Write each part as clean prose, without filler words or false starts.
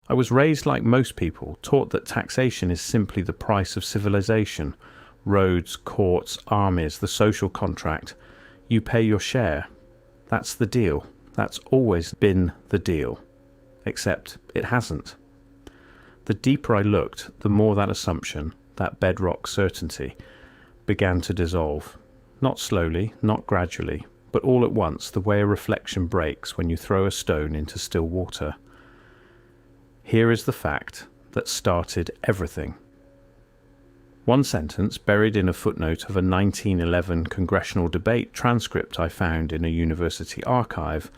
I was raised like most people, taught that taxation is simply the price of civilization. Roads, courts, armies, the social contract. You pay your share. That's the deal. That's always been the deal. Except it hasn't. The deeper I looked, the more that assumption, that bedrock certainty, began to dissolve. Not slowly, not gradually, but all at once, the way a reflection breaks when you throw a stone into still water. Here is the fact that started everything. One sentence, buried in a footnote of a 1911 congressional debate transcript I found in a university archive,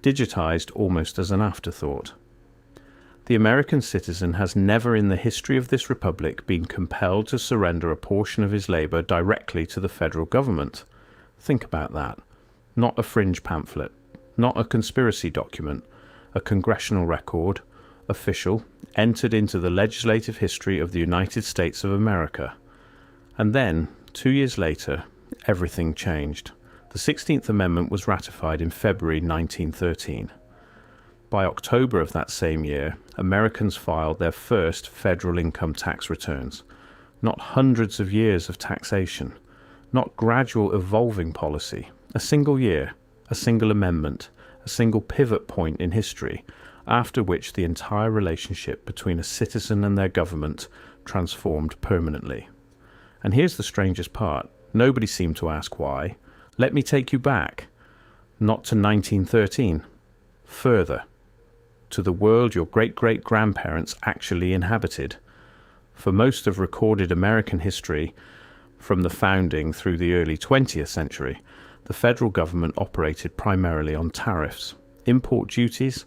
digitized almost as an afterthought. The American citizen has never in the history of this republic been compelled to surrender a portion of his labor directly to the federal government. Think about that. Not a fringe pamphlet, not a conspiracy document, a congressional record, official, entered into the legislative history of the United States of America. And then, 2 years later, everything changed. The 16th Amendment was ratified in February 1913. By October of that same year, Americans filed their first federal income tax returns. Not hundreds of years of taxation, not gradual evolving policy. A single year, a single amendment, a single pivot point in history, after which the entire relationship between a citizen and their government transformed permanently. And here's the strangest part. Nobody seemed to ask why. Let me take you back. Not to 1913. Further. To the world your great-great-grandparents actually inhabited. For most of recorded American history, from the founding through the early 20th century, the federal government operated primarily on tariffs, import duties,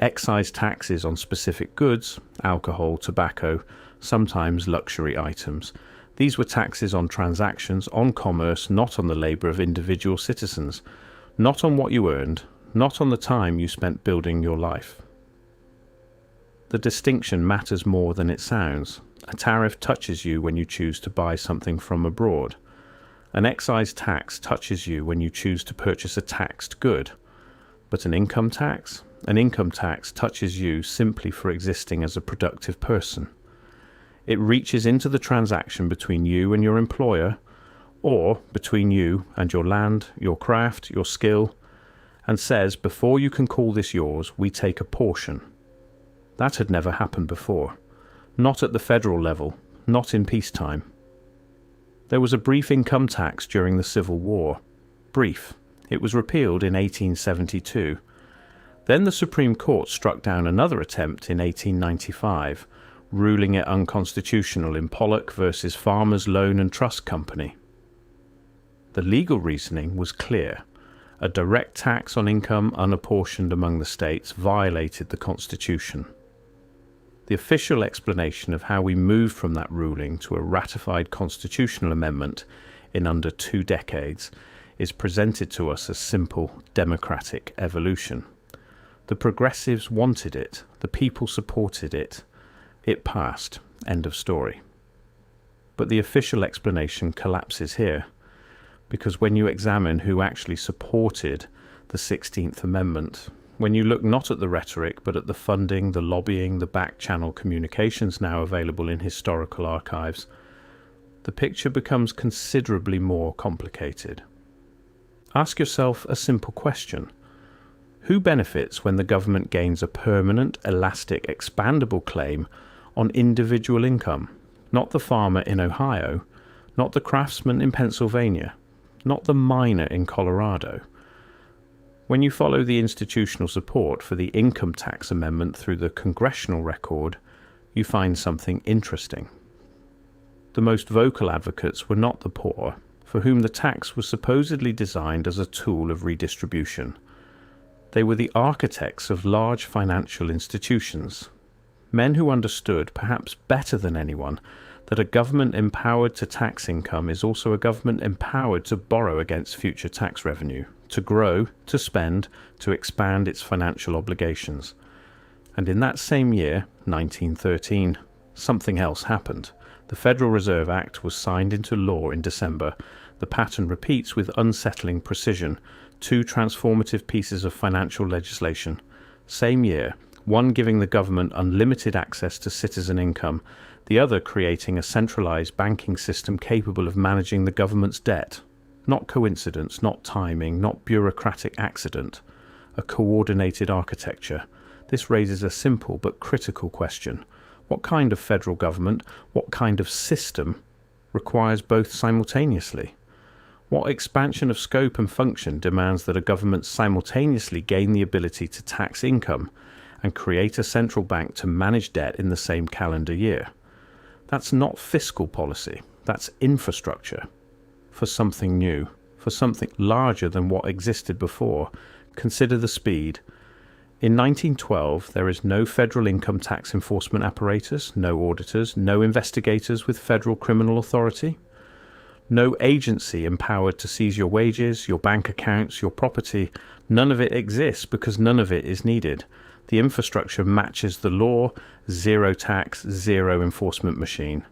excise taxes on specific goods, alcohol, tobacco, sometimes luxury items. These were taxes on transactions, on commerce, not on the labor of individual citizens, not on what you earned, not on the time you spent building your life. The distinction matters more than it sounds. A tariff touches you when you choose to buy something from abroad. An excise tax touches you when you choose to purchase a taxed good. But an income tax touches you simply for existing as a productive person. It reaches into the transaction between you and your employer, or between you and your land, your craft, your skill, and says, before you can call this yours, we take a portion. That had never happened before. Not at the federal level, not in peacetime. There was a brief income tax during the Civil War. Brief. It was repealed in 1872. Then the Supreme Court struck down another attempt in 1895, ruling it unconstitutional in Pollock versus Farmers Loan and Trust Company. The legal reasoning was clear. A direct tax on income unapportioned among the states violated the Constitution. The official explanation of how we moved from that ruling to a ratified constitutional amendment in under 2 decades is presented to us as simple democratic evolution. The progressives wanted it, the people supported it. It passed. End of story. But the official explanation collapses here, because when you examine who actually supported the 16th Amendment, when you look not at the rhetoric but at the funding, the lobbying, the back-channel communications now available in historical archives, the picture becomes considerably more complicated. Ask yourself a simple question. Who benefits when the government gains a permanent, elastic, expandable claim on individual income? Not the farmer in Ohio, not the craftsman in Pennsylvania, not the miner in Colorado. When you follow the institutional support for the income tax amendment through the congressional record, you find something interesting. The most vocal advocates were not the poor, for whom the tax was supposedly designed as a tool of redistribution. They were the architects of large financial institutions, men who understood, perhaps better than anyone, that a government empowered to tax income is also a government empowered to borrow against future tax revenue, to grow, to spend, to expand its financial obligations. And in that same year, 1913, something else happened. The Federal Reserve Act was signed into law in December. The pattern repeats with unsettling precision. 2 transformative pieces of financial legislation. Same year, one giving the government unlimited access to citizen income, the other creating a centralised banking system capable of managing the government's debt. Not coincidence, not timing, not bureaucratic accident. A coordinated architecture. This raises a simple but critical question. What kind of federal government, what kind of system requires both simultaneously? What expansion of scope and function demands that a government simultaneously gain the ability to tax income and create a central bank to manage debt in the same calendar year? That's not fiscal policy, that's infrastructure. For something new, for something larger than what existed before, consider the speed. In 1912, there is no federal income tax enforcement apparatus, no auditors, no investigators with federal criminal authority, no agency empowered to seize your wages, your bank accounts, your property. None of it exists because none of it is needed. The infrastructure matches the law, zero tax, zero enforcement machine.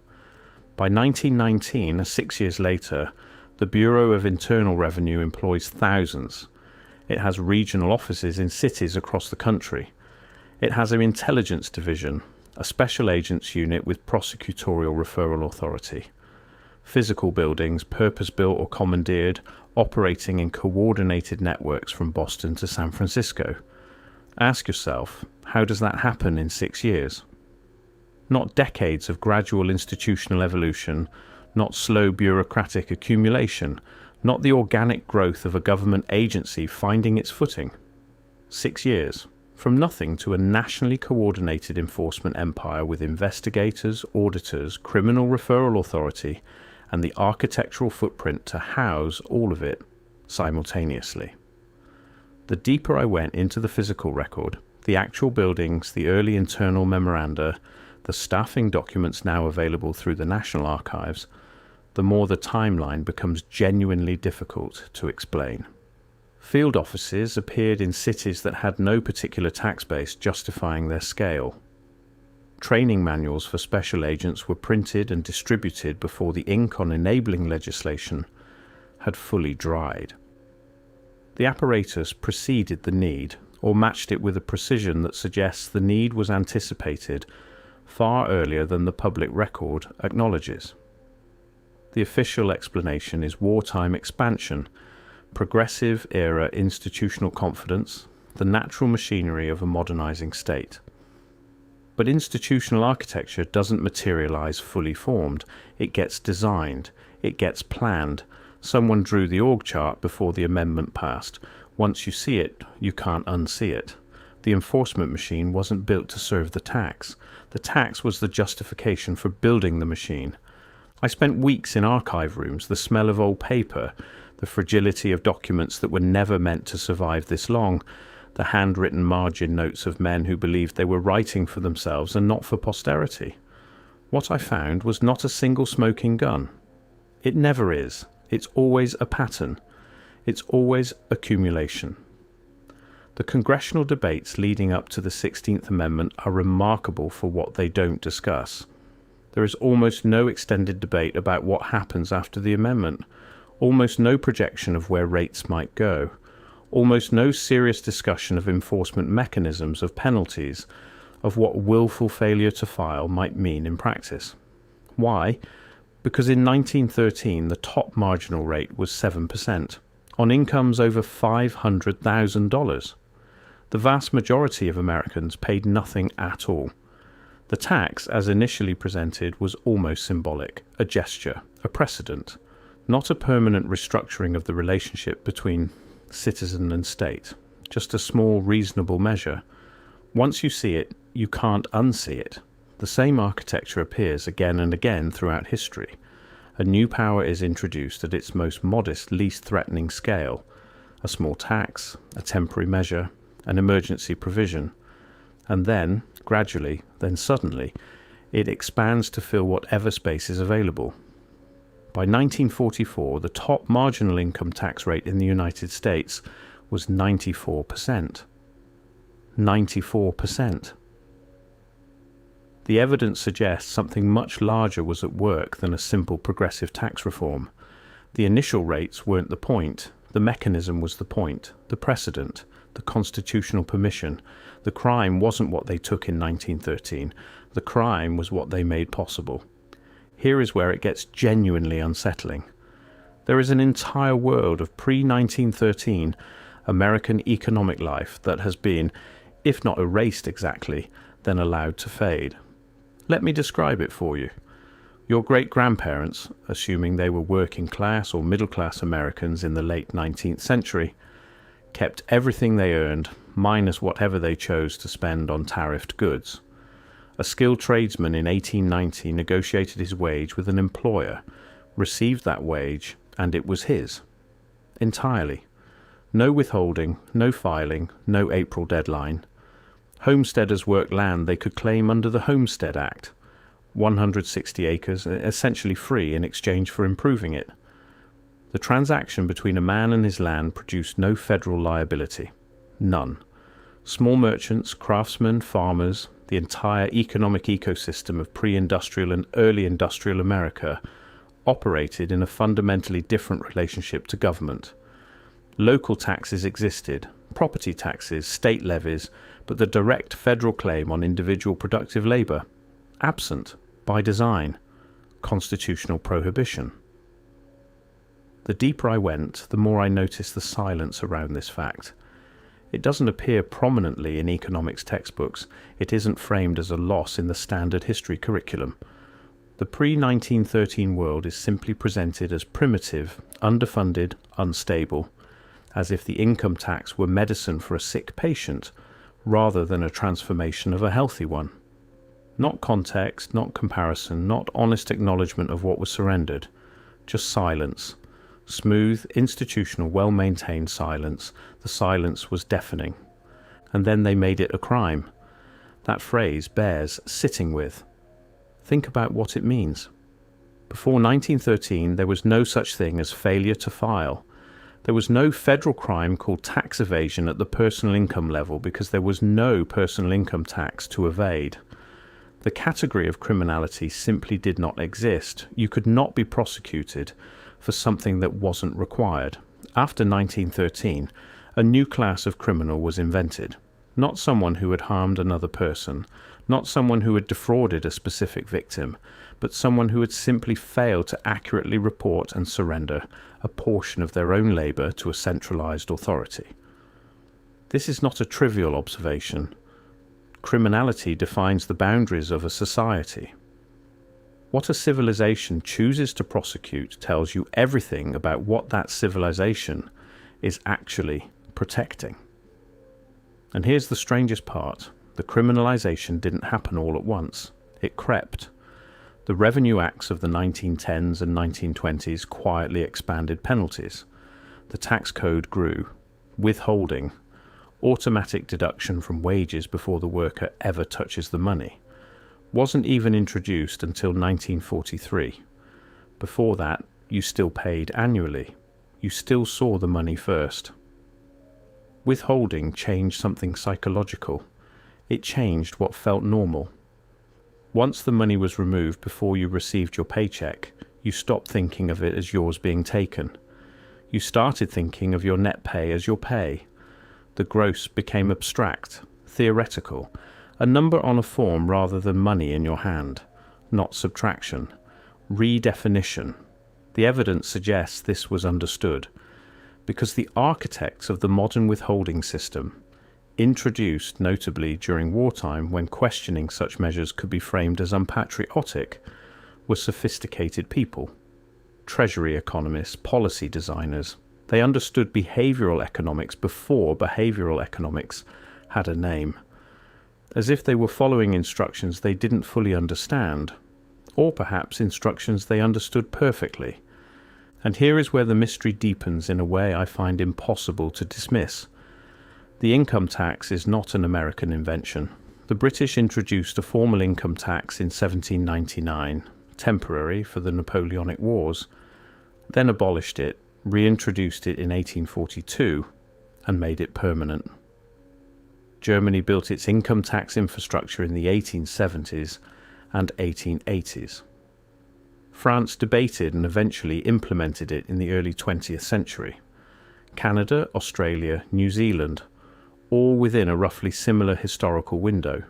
By 1919, 6 years later, the Bureau of Internal Revenue employs thousands. It has regional offices in cities across the country. It has an intelligence division, a special agents unit with prosecutorial referral authority. Physical buildings, purpose-built or commandeered, operating in coordinated networks from Boston to San Francisco. Ask yourself, how does that happen in 6 years? Not decades of gradual institutional evolution, not slow bureaucratic accumulation, not the organic growth of a government agency finding its footing. 6 years, from nothing to a nationally coordinated enforcement empire with investigators, auditors, criminal referral authority, and the architectural footprint to house all of it simultaneously. The deeper I went into the physical record, the actual buildings, the early internal memoranda, the staffing documents now available through the National Archives, the more the timeline becomes genuinely difficult to explain. Field offices appeared in cities that had no particular tax base justifying their scale. Training manuals for special agents were printed and distributed before the ink on enabling legislation had fully dried. The apparatus preceded the need, or matched it with a precision that suggests the need was anticipated far earlier than the public record acknowledges. The official explanation is wartime expansion, progressive era institutional confidence, the natural machinery of a modernizing state. But institutional architecture doesn't materialize fully formed. It gets designed, it gets planned. Someone drew the org chart before the amendment passed. Once you see it, you can't unsee it. The enforcement machine wasn't built to serve the tax. The tax was the justification for building the machine. I spent weeks in archive rooms, the smell of old paper, the fragility of documents that were never meant to survive this long, the handwritten margin notes of men who believed they were writing for themselves and not for posterity. What I found was not a single smoking gun. It never is. It's always a pattern. It's always accumulation. The congressional debates leading up to the 16th Amendment are remarkable for what they don't discuss. There is almost no extended debate about what happens after the amendment, almost no projection of where rates might go, almost no serious discussion of enforcement mechanisms, of penalties, of what willful failure to file might mean in practice. Why? Because in 1913 the top marginal rate was 7%, on incomes over $500,000. The vast majority of Americans paid nothing at all. The tax, as initially presented, was almost symbolic, a gesture, a precedent, not a permanent restructuring of the relationship between citizen and state, just a small, reasonable measure. Once you see it, you can't unsee it. The same architecture appears again and again throughout history. A new power is introduced at its most modest, least threatening scale. A small tax, a temporary measure, an emergency provision. And then, gradually, then suddenly, it expands to fill whatever space is available. By 1944, the top marginal income tax rate in the United States was 94%. 94%. The evidence suggests something much larger was at work than a simple progressive tax reform. The initial rates weren't the point. The mechanism was the point, the precedent, the constitutional permission. The crime wasn't what they took in 1913. The crime was what they made possible. Here is where it gets genuinely unsettling. There is an entire world of pre-1913 American economic life that has been, if not erased exactly, then allowed to fade. Let me describe it for you. Your great-grandparents, assuming they were working-class or middle-class Americans in the late 19th century, kept everything they earned, minus whatever they chose to spend on tariffed goods. A skilled tradesman in 1890 negotiated his wage with an employer, received that wage, and it was his. Entirely. No withholding, no filing, no April deadline. Homesteaders worked land they could claim under the Homestead Act. 160 acres, essentially free in exchange for improving it. The transaction between a man and his land produced no federal liability. None. Small merchants, craftsmen, farmers, the entire economic ecosystem of pre-industrial and early industrial America operated in a fundamentally different relationship to government. Local taxes existed, property taxes, state levies, but the direct federal claim on individual productive labour, absent, by design, constitutional prohibition. The deeper I went, the more I noticed the silence around this fact. It doesn't appear prominently in economics textbooks. It isn't framed as a loss in the standard history curriculum. The pre-1913 world is simply presented as primitive, underfunded, unstable, as if the income tax were medicine for a sick patient, rather than a transformation of a healthy one. Not context, not comparison, not honest acknowledgement of what was surrendered, just silence. Smooth, institutional, well-maintained silence. The silence was deafening. And then they made it a crime. That phrase bears sitting with. Think about what it means. Before 1913, there was no such thing as failure to file. There was no federal crime called tax evasion at the personal income level because there was no personal income tax to evade. The category of criminality simply did not exist. You could not be prosecuted for something that wasn't required. After 1913, a new class of criminal was invented. Not someone who had harmed another person, not someone who had defrauded a specific victim, but someone who had simply failed to accurately report and surrender a portion of their own labour to a centralised authority. This is not a trivial observation. Criminality defines the boundaries of a society. What a civilization chooses to prosecute tells you everything about what that civilization is actually protecting. And here's the strangest part. The criminalization didn't happen all at once. It crept. The Revenue Acts of the 1910s and 1920s quietly expanded penalties. The tax code grew. Withholding, automatic deduction from wages before the worker ever touches the money, wasn't even introduced until 1943. Before that, you still paid annually. You still saw the money first. Withholding changed something psychological. It changed what felt normal. Once the money was removed before you received your paycheck, you stopped thinking of it as yours being taken. You started thinking of your net pay as your pay. The gross became abstract, theoretical, a number on a form rather than money in your hand, not subtraction, redefinition. The evidence suggests this was understood, because the architects of the modern withholding system, introduced notably during wartime when questioning such measures could be framed as unpatriotic, were sophisticated people. Treasury economists, policy designers. They understood behavioral economics before behavioral economics had a name, as if they were following instructions they didn't fully understand, or perhaps instructions they understood perfectly. And here is where the mystery deepens in a way I find impossible to dismiss. The income tax is not an American invention. The British introduced a formal income tax in 1799, temporary for the Napoleonic Wars, then abolished it, reintroduced it in 1842, and made it permanent. Germany built its income tax infrastructure in the 1870s and 1880s. France debated and eventually implemented it in the early 20th century. Canada, Australia, New Zealand all within a roughly similar historical window.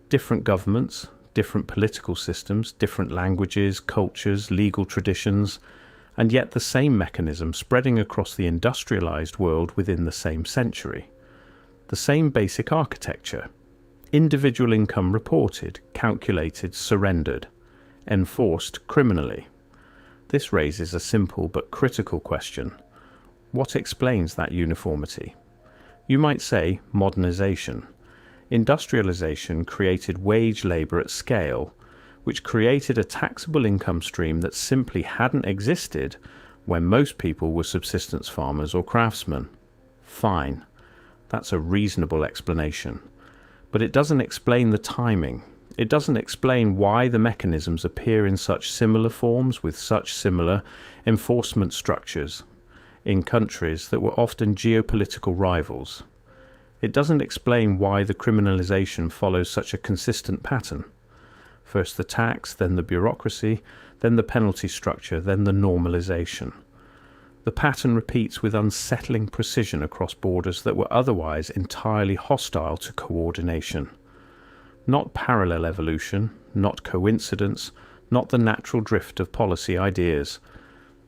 Different governments, different political systems, different languages, cultures, legal traditions, and yet the same mechanism spreading across the industrialized world within the same century. The same basic architecture. Individual income reported, calculated, surrendered, enforced criminally. This raises a simple but critical question. What explains that uniformity? You might say modernization. Industrialization created wage labor at scale, which created a taxable income stream that simply hadn't existed when most people were subsistence farmers or craftsmen. Fine, that's a reasonable explanation. But it doesn't explain the timing. It doesn't explain why the mechanisms appear in such similar forms with such similar enforcement structures in countries that were often geopolitical rivals. It doesn't explain why the criminalization follows such a consistent pattern. First the tax, then the bureaucracy, then the penalty structure, then the normalization. The pattern repeats with unsettling precision across borders that were otherwise entirely hostile to coordination. Not parallel evolution, not coincidence, not the natural drift of policy ideas.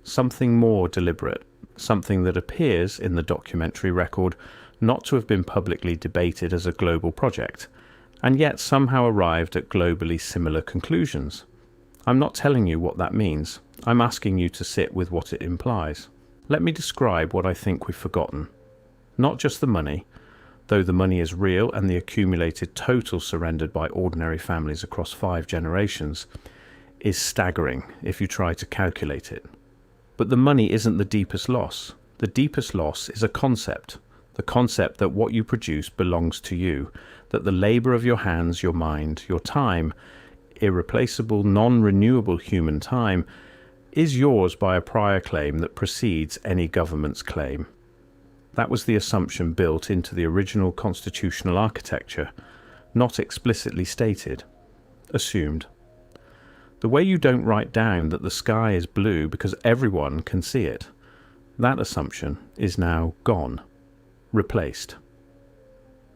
Something more deliberate, something that appears in the documentary record not to have been publicly debated as a global project, and yet somehow arrived at globally similar conclusions. I'm not telling you what that means. I'm asking you to sit with what it implies. Let me describe what I think we've forgotten. Not just the money, though the money is real and the accumulated total surrendered by ordinary families across 5 generations is staggering if you try to calculate it. But the money isn't the deepest loss. The deepest loss is a concept. The concept that what you produce belongs to you, that the labor of your hands, your mind, your time, irreplaceable, non-renewable human time, is yours by a prior claim that precedes any government's claim. That was the assumption built into the original constitutional architecture, not explicitly stated, assumed. The way you don't write down that the sky is blue because everyone can see it, that assumption is now gone, replaced.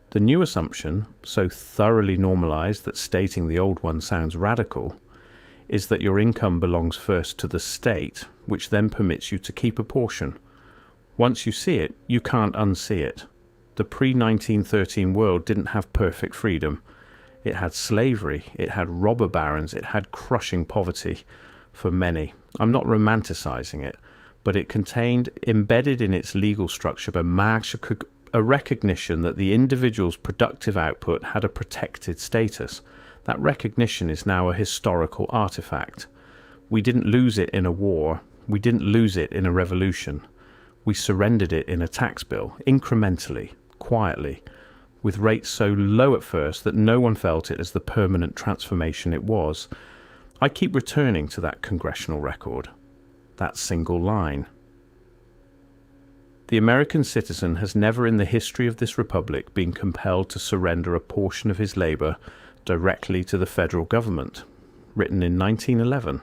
The new assumption, so thoroughly normalized that stating the old one sounds radical, is that your income belongs first to the state, which then permits you to keep a portion. Once you see it, you can't unsee it. The pre-1913 world didn't have perfect freedom. It had slavery, it had robber barons, it had crushing poverty for many. I'm not romanticizing it, but it contained, embedded in its legal structure, a recognition that the individual's productive output had a protected status. That recognition is now a historical artifact. We didn't lose it in a war. We didn't lose it in a revolution. We surrendered it in a tax bill, incrementally, quietly, with rates so low at first that no one felt it as the permanent transformation it was. I keep returning to that congressional record, that single line. The American citizen has never in the history of this republic been compelled to surrender a portion of his labor directly to the federal government. Written in 1911,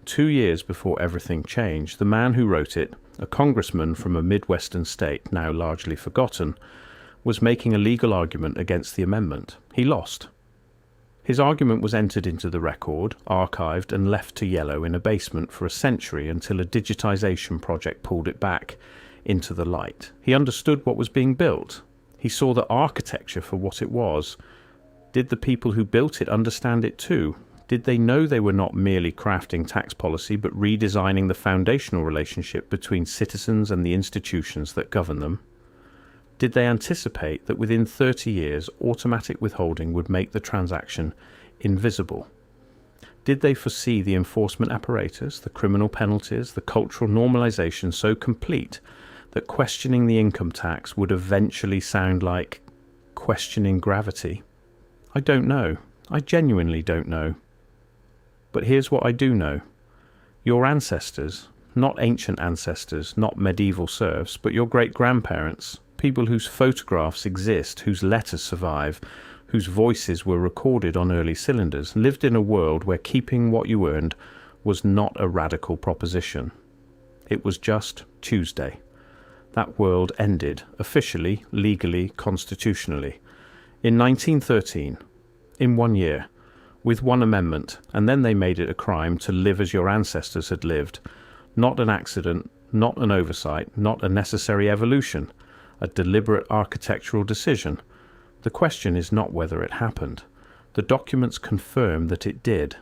2 years before everything changed, the man who wrote it, a congressman from a Midwestern state now largely forgotten, was making a legal argument against the amendment. He lost. His argument was entered into the record, archived and left to yellow in a basement for a century until a digitization project pulled it back into the light. He understood what was being built. He saw the architecture for what it was. Did the people who built it understand it too? Did they know they were not merely crafting tax policy but redesigning the foundational relationship between citizens and the institutions that govern them? Did they anticipate that within 30 years automatic withholding would make the transaction invisible? Did they foresee the enforcement apparatus, the criminal penalties, the cultural normalization so complete that questioning the income tax would eventually sound like questioning gravity? I don't know. I genuinely don't know. But here's what I do know. Your ancestors, not ancient ancestors, not medieval serfs, but your great-grandparents, people whose photographs exist, whose letters survive, whose voices were recorded on early cylinders, lived in a world where keeping what you earned was not a radical proposition. It was just Tuesday. That world ended, officially, legally, constitutionally, in 1913, in 1 year, with one amendment, and then they made it a crime to live as your ancestors had lived. Not an accident, not an oversight, not a necessary evolution, a deliberate architectural decision. The question is not whether it happened. The documents confirm that it did.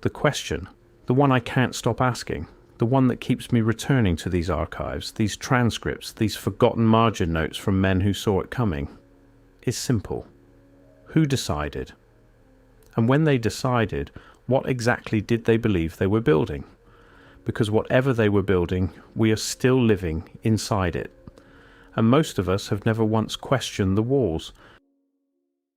The question, the one I can't stop asking, the one that keeps me returning to these archives, these transcripts, these forgotten margin notes from men who saw it coming, is simple. Who decided? And when they decided, what exactly did they believe they were building? Because whatever they were building, we are still living inside it. And most of us have never once questioned the walls,